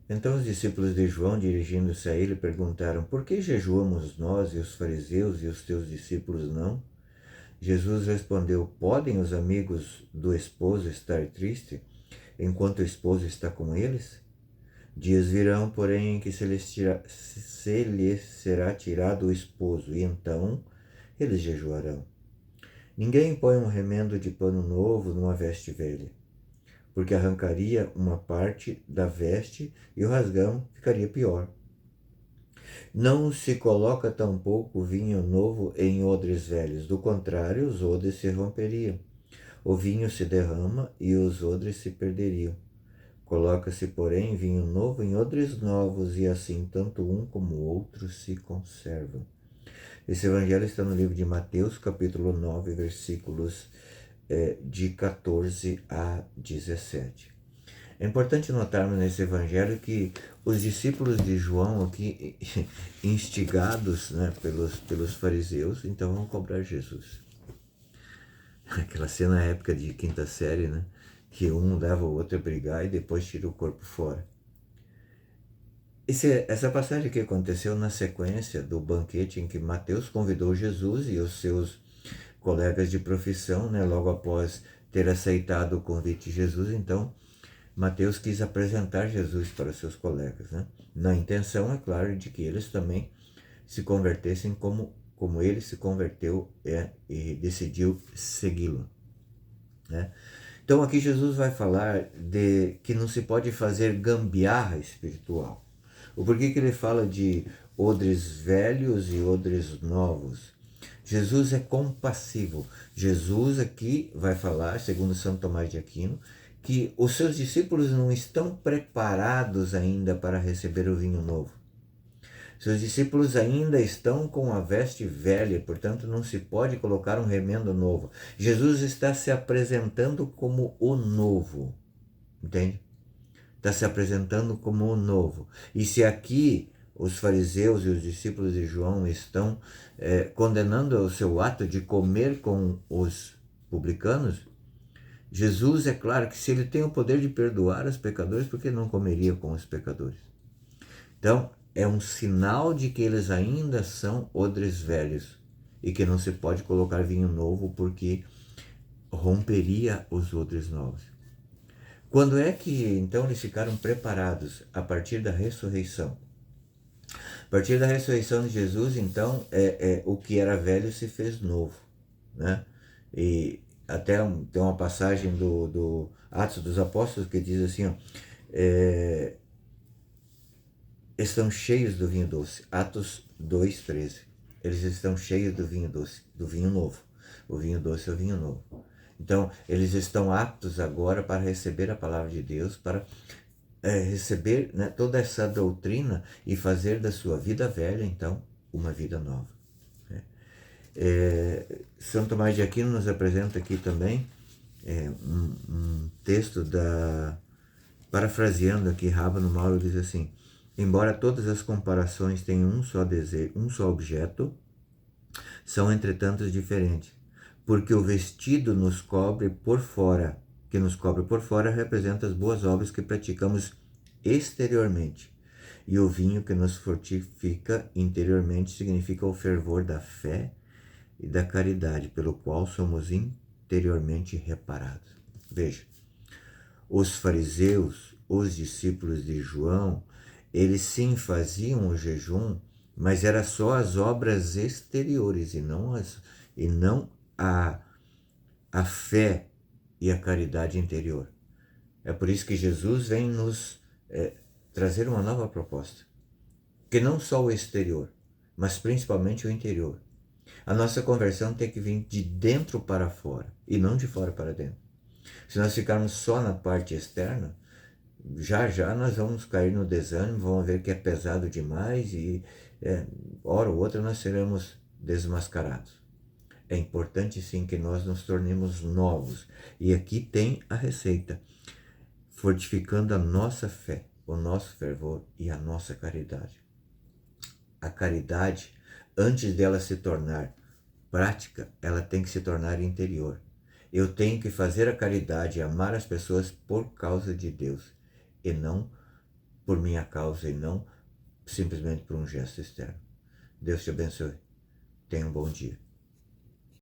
Então os discípulos de João, dirigindo-se a ele, perguntaram: Por que jejuamos nós e os fariseus e os teus discípulos não? Jesus respondeu: Podem os amigos do esposo estar tristes enquanto o esposo está com eles? Dias virão, porém, em que se lhes será tirado o esposo, e então eles jejuarão. Ninguém põe um remendo de pano novo numa veste velha, porque arrancaria uma parte da veste e o rasgão ficaria pior. Não se coloca tampouco vinho novo em odres velhos, do contrário, os odres se romperiam. O vinho se derrama e os odres se perderiam. Coloca-se, porém, vinho novo em odres novos, e assim tanto um como o outro se conservam. Esse evangelho está no livro de Mateus, capítulo 9, versículos de 14 a 17. É importante notarmos nesse evangelho que os discípulos de João aqui, instigados, né, pelos fariseus, então vão cobrar Jesus. Aquela cena épica de quinta série, né, que um leva o outro a brigar e depois tira o corpo fora. Essa passagem aqui aconteceu na sequência do banquete em que Mateus convidou Jesus e os seus colegas de profissão, né, logo após ter aceitado o convite de Jesus. Então Mateus quis apresentar Jesus para os seus colegas, né? Na intenção, é claro, de que eles também se convertessem como ele se converteu e decidiu segui-lo, né? Então aqui Jesus vai falar de que não se pode fazer gambiarra espiritual. O porquê que ele fala de odres velhos e odres novos? Jesus é compassivo. Jesus aqui vai falar, segundo São Tomás de Aquino, que os seus discípulos não estão preparados ainda para receber o vinho novo. Seus discípulos ainda estão com a veste velha, portanto não se pode colocar um remendo novo. Jesus está se apresentando como o novo, entende? Está se apresentando como o novo. E se aqui os fariseus e os discípulos de João estão condenando o seu ato de comer com os publicanos, Jesus, é claro que se ele tem o poder de perdoar os pecadores, por que não comeria com os pecadores? Então, é um sinal de que eles ainda são odres velhos e que não se pode colocar vinho novo porque romperia os odres novos. Quando é que então eles ficaram preparados? A partir da ressurreição. A partir da ressurreição de Jesus, então, o que era velho se fez novo, né? E até tem uma passagem do Atos dos Apóstolos que diz assim, ó, estão cheios do vinho doce. Atos 2:13. Eles estão cheios do vinho doce, do vinho novo. O vinho doce é o vinho novo. Então, eles estão aptos agora para receber a palavra de Deus, para receber, né, toda essa doutrina e fazer da sua vida velha, então, uma vida nova. Né? São Tomás de Aquino nos apresenta aqui também um texto parafraseando aqui Rábano Mauro, diz assim: embora todas as comparações tenham um só desejo, um só objeto, são entretanto diferentes, porque o vestido nos cobre por fora, que nos cobre por fora, representa as boas obras que praticamos exteriormente, e o vinho que nos fortifica interiormente significa o fervor da fé e da caridade, pelo qual somos interiormente reparados. Veja, os fariseus, os discípulos de João, eles sim faziam o jejum, mas era só as obras exteriores e não a fé e a caridade interior. É por isso que Jesus vem nos trazer uma nova proposta, que não só o exterior, mas principalmente o interior. A nossa conversão tem que vir de dentro para fora e não de fora para dentro. Se nós ficarmos só na parte externa, já nós vamos cair no desânimo, vamos ver que é pesado demais e hora ou outra nós seremos desmascarados. É importante sim que nós nos tornemos novos. E aqui tem a receita, fortificando a nossa fé, o nosso fervor e a nossa caridade. A caridade, antes dela se tornar prática, ela tem que se tornar interior. Eu tenho que fazer a caridade e amar as pessoas por causa de Deus, e não por minha causa e não simplesmente por um gesto externo. Deus te abençoe. Tenha um bom dia.